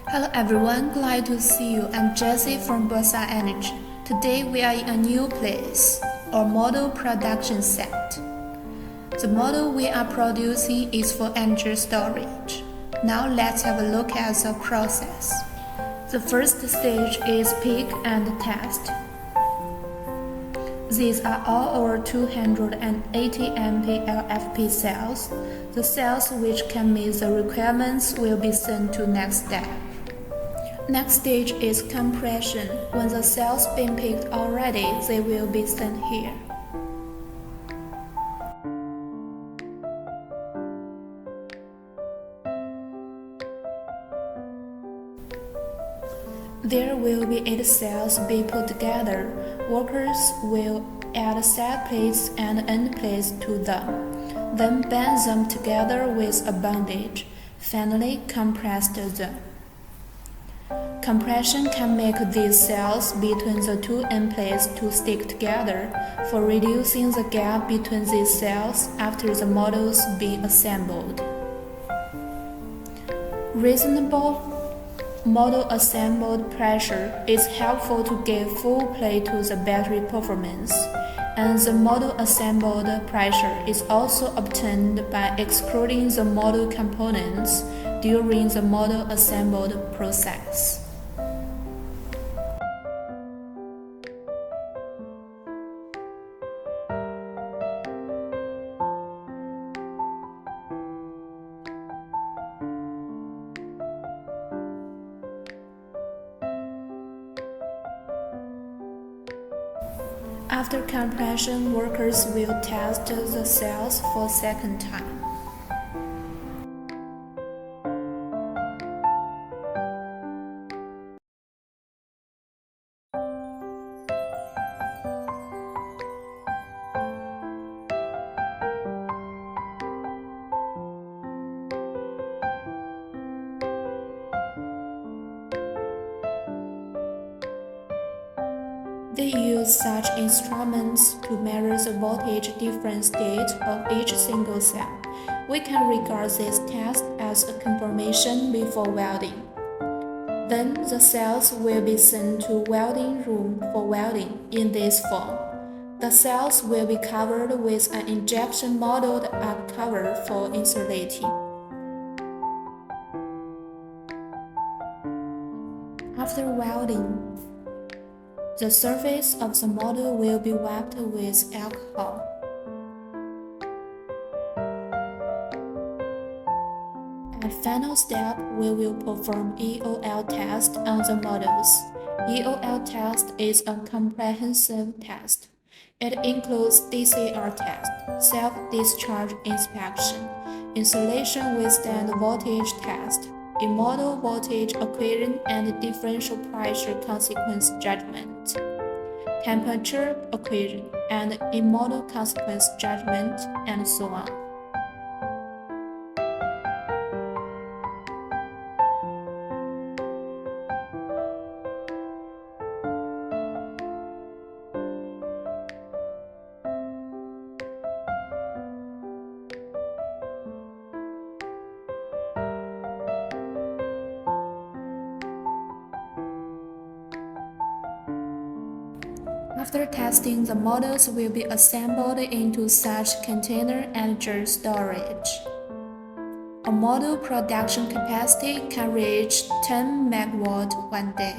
Hello everyone, glad to see you. I'm Jessie from Bursa Energy. Today we are in a new place, our model production set. The model we are producing is for energy storage. Now let's have a look at the process. The first stage is pick and test. These are all our 280 MP LFP cells. The cells which can meet the requirements will be sent to next step. Next stage is compression. When the cells been picked already, they will be sent here. There will be 8 cells be put together. Workers will add set plates and end plates to them, then band them together with a bondage. Finally, compress them. Compression can make these cells between the two end plates to stick together for reducing the gap between these cells after the models being assembled. Reasonable model assembled pressure is helpful to give full play to the battery performance, and the model assembled pressure is also obtained by excluding the model components during the model assembled process. After compression, workers will test the cells for a second time. They use such instruments to measure the voltage difference state of each single cell. We can regard this test as a confirmation before welding. Then the cells will be sent to welding room for welding in this form. The cells will be covered with an injection molded up cover for insulating. After welding, the surface of the model will be wiped with alcohol. At final step, we will perform EOL test on the models. EOL test is a comprehensive test. It includes DCR test, self-discharge inspection, insulation withstand voltage test, in-model voltage equation and differential pressure consequence judgment, temperature equation, and in-model consequence judgment, and so on. After testing, the models will be assembled into such container energy storage. A model production capacity can reach 10 MW one day.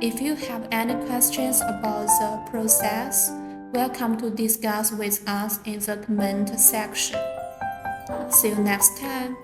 If you have any questions about the process, welcome to discuss with us in the comment section. See you next time.